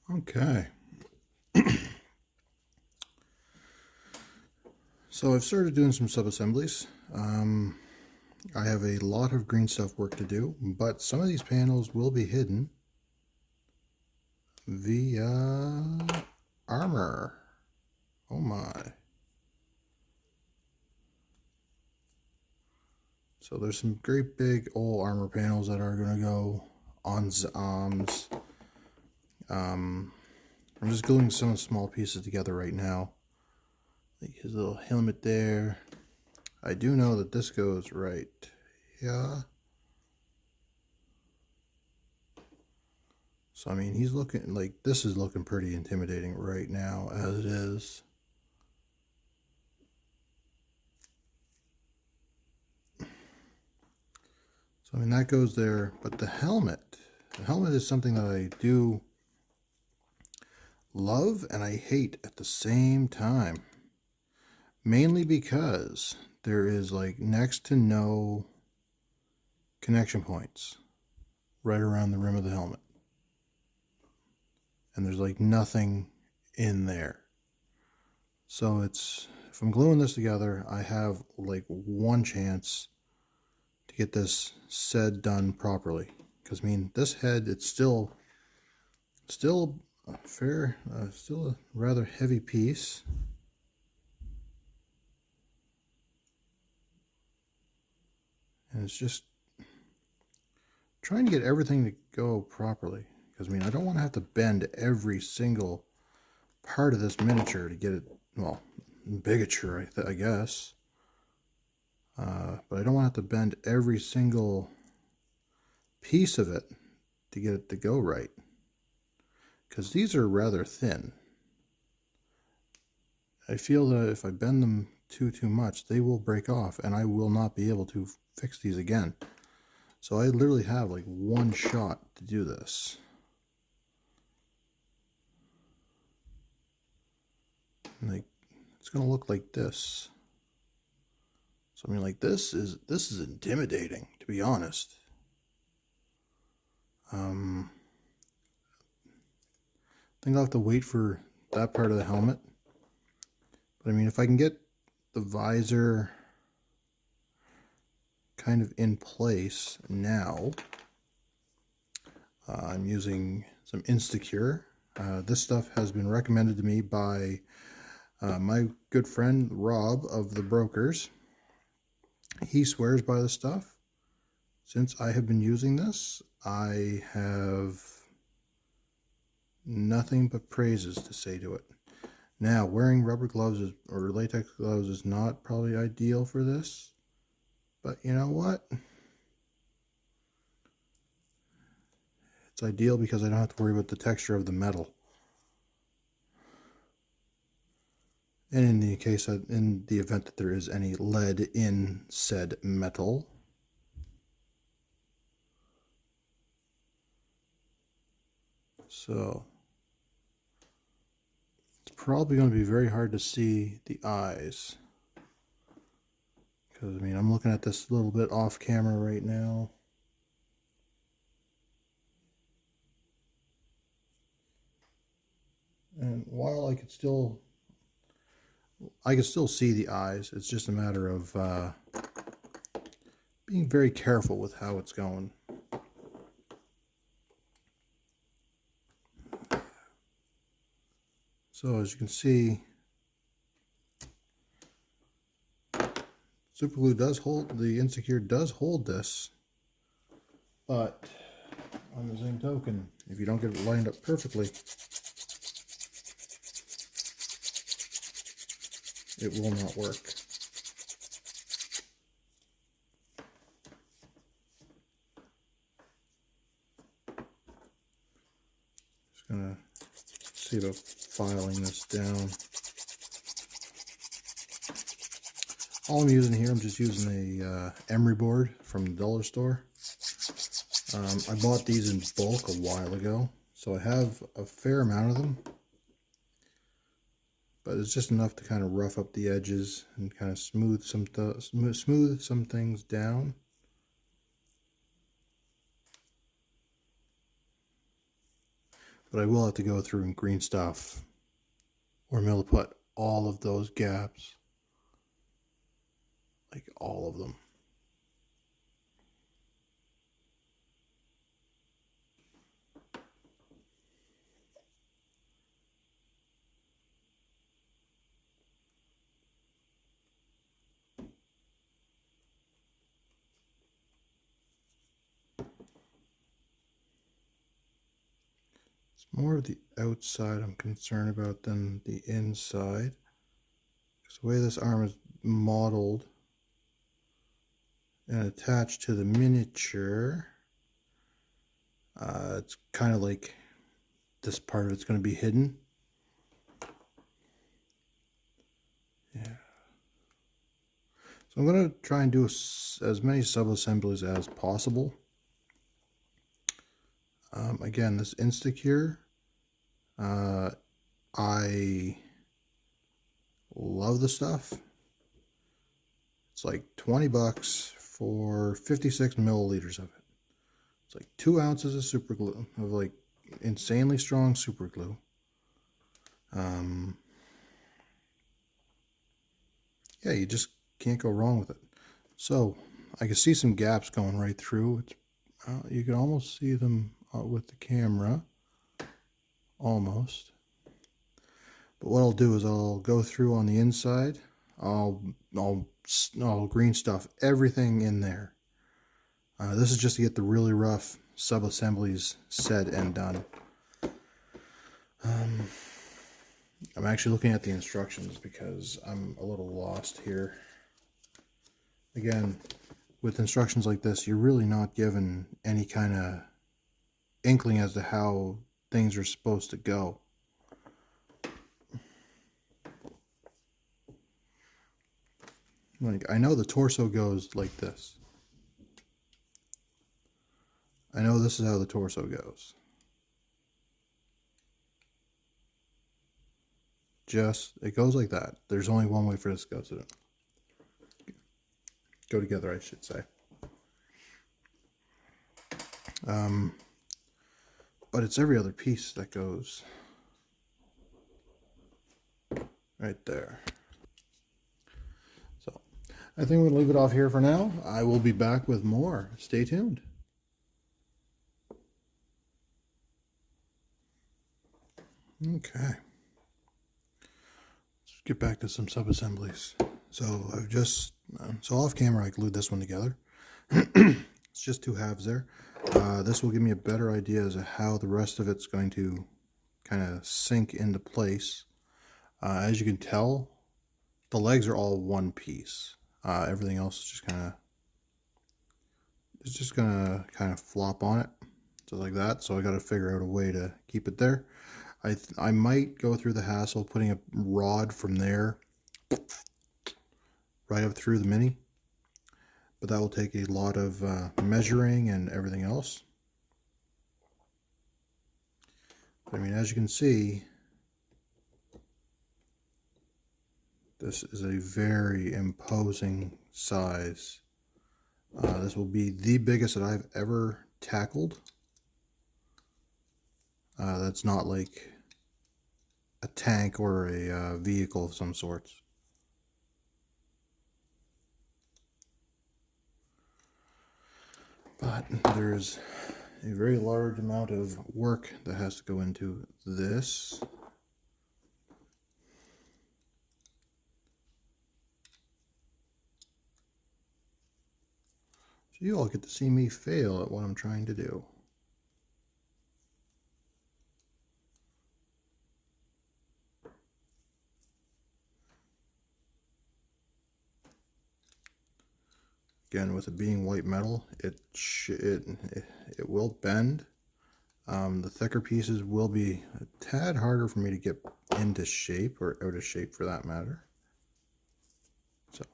Okay. So I've started doing some sub-assemblies. I have a lot of green stuff work to do, but some of these panels will be hidden via armor. Oh my. So there's some great big old armor panels that are going to go on ZOMs. I'm just gluing some small pieces together right now. Like his little helmet there. I do know that this goes right here. So I mean, he's looking like this is looking pretty intimidating right now as it is. So I mean, that goes there, but the helmet is something that I do love and I hate at the same time. Mainly because there is like next to no connection points right around the rim of the helmet. And there's like nothing in there. So it's, if I'm gluing this together, I have like one chance to get this said done properly. Because I mean, this head, it's still a fair, still a rather heavy piece. And it's just trying to get everything to go properly. Because I mean, I don't want to have to bend every single part of this miniature to get it, well, bigature, I guess. But I don't want to have to bend every single piece of it to get it to go right. Because these are rather thin. I feel that if I bend them too much, they will break off and I will not be able to fix these again. So I literally have like one shot to do this. And like, it's gonna look like this. So I mean, like this is intimidating, to be honest. I think I'll have to wait for that part of the helmet. But I mean, if I can get the visor kind of in place now, I'm using some Instacure. This stuff has been recommended to me by my good friend Rob of the Brokers. He swears by the stuff. Since I have been using this, I have nothing but praises to say to it. Now, wearing rubber gloves or latex gloves is not probably ideal for this, but you know what? It's ideal because I don't have to worry about the texture of the metal. And in the event that there is any lead in said metal, so it's probably going to be very hard to see the eyes. Because I mean, I'm looking at this a little bit off camera right now. And while I could still see the eyes, it's just a matter of being very careful with how it's going. So as you can see, super glue does hold, the Insecure does hold this, but on the same token, if you don't get it lined up perfectly, it will not work. Just gonna see about filing this down. All I'm using here, I'm just using a emery board from the dollar store. I bought these in bulk a while ago, so I have a fair amount of them. But it's just enough to kind of rough up the edges and kind of smooth some things down. But I will have to go through and green stuff or milliput all of those gaps. Like all of them. It's more of the outside I'm concerned about than the inside. Because the way this arm is modeled and attached to the miniature, it's kind of like this part of it's going to be hidden. Yeah. So I'm going to try and do as many sub-assemblies as possible. Again, this Instacure, I love the stuff. It's like 20 bucks for 56 milliliters of it. It's like 2 ounces of super glue, of like insanely strong super glue. Yeah, you just can't go wrong with it. So I can see some gaps going right through. It's you can almost see them with the camera, almost. But what I'll do is I'll go through on the inside. I'll green stuff everything in there. This is just to get the really rough sub-assemblies said and done. I'm actually looking at the instructions because I'm a little lost here. Again, with instructions like this, you're really not given any kind of inkling as to how things are supposed to go. Like, I know the torso goes like this. I know this is how the torso goes. It goes like that. There's only one way for this to go together, I should say. But it's every other piece that goes right there. So I think we'll leave it off here for now. I will be back with more. Stay tuned. Okay. Let's get back to some sub-assemblies. So I've just, so off camera I glued this one together. It's just 2 halves there. This will give me a better idea as to how the rest of it's going to kind of sink into place. As you can tell, the legs are all one piece. Everything else is just gonna kind of flop on it, just like that. So I got to figure out a way to keep it there. I might go through the hassle putting a rod from there right up through the mini, but that will take a lot of measuring and everything else. But, I mean, as you can see, this is a very imposing size. This will be the biggest that I've ever tackled. That's not like a tank or a vehicle of some sorts. But there's a very large amount of work that has to go into this. So you all get to see me fail at what I'm trying to do. Again, with it being white metal, it will bend. The thicker pieces will be a tad harder for me to get into shape, or out of shape for that matter. So,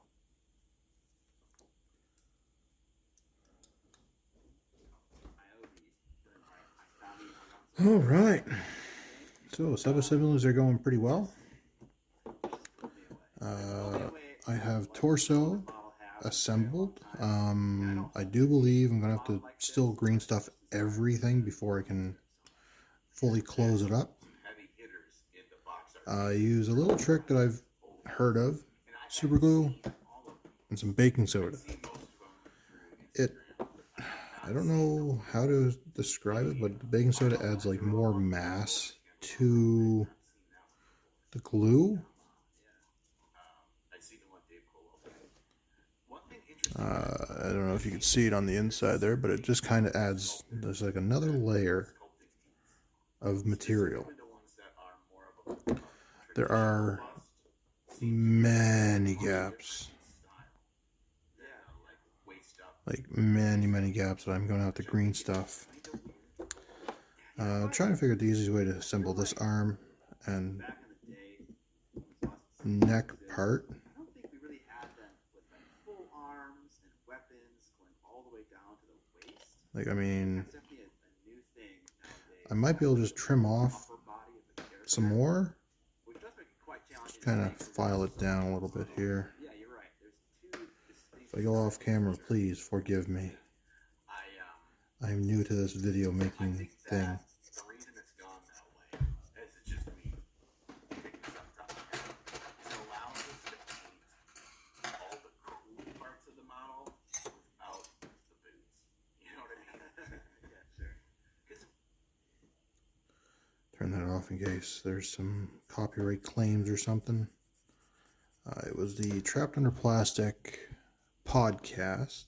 all right. So sub-assemblies are going pretty well. I have torso assembled. I do believe I'm gonna have to still green stuff everything before I can fully close it up. I use a little trick that I've heard of, super glue and some baking soda. I don't know how to describe it, but the baking soda adds like more mass to the glue. I don't know if you can see it on the inside there, but it just kind of adds, there's like another layer of material. There are many gaps, like many gaps that I'm going out the green stuff. Trying to figure out the easiest way to assemble this arm and neck part. Like, I mean, I might be able to just trim off some more. Just kind of file it down a little bit here. If I go off camera, please forgive me. I'm new to this video making thing. Turn that off in case there's some copyright claims or something. It was the Trapped Under Plastic podcast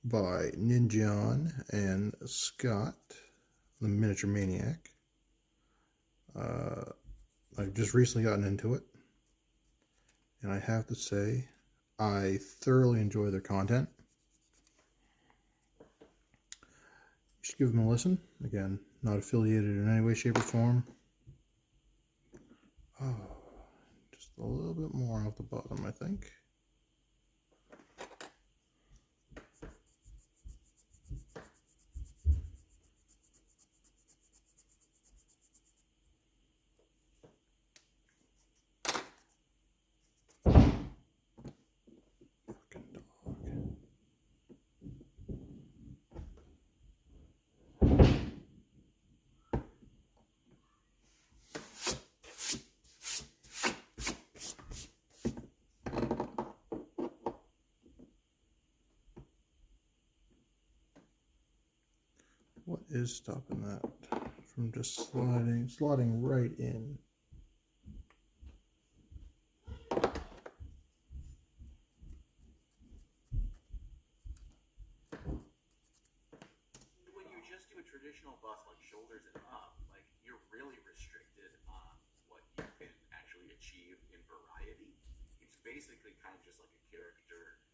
by Ninjon and Scott, the Miniature Maniac. I've just recently gotten into it, and I have to say, I thoroughly enjoy their content. You should give them a listen. Again, not affiliated in any way, shape, or form. Oh, just a little bit more off the bottom, I think. What is stopping that from just slotting right in? When you just do a traditional bust, like shoulders and up, like you're really restricted on what you can actually achieve in variety. It's basically kind of just like a character,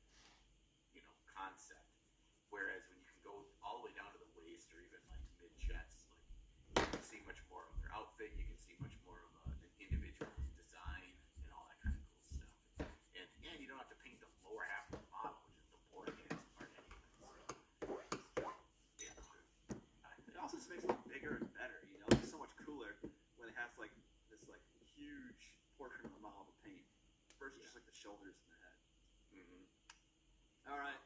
concept. Whereas when you can go all the way down to the waist or even like mid-chest, like you can see much more of their outfit, you can see much more of an individual design and all that kind of cool stuff. And you don't have to paint the lower half of the model, which is the boringest part anyway. It also just makes it look bigger and better, It's so much cooler when it has like this like huge portion of the model to paint versus just like the shoulders and the head. All right.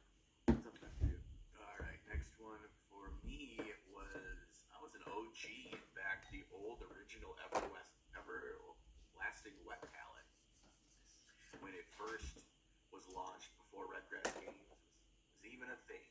What's up next for you? All right, next one for me I was an OG back the old original Everlasting Wet palette when it first was launched before Red Grass Games was even a thing.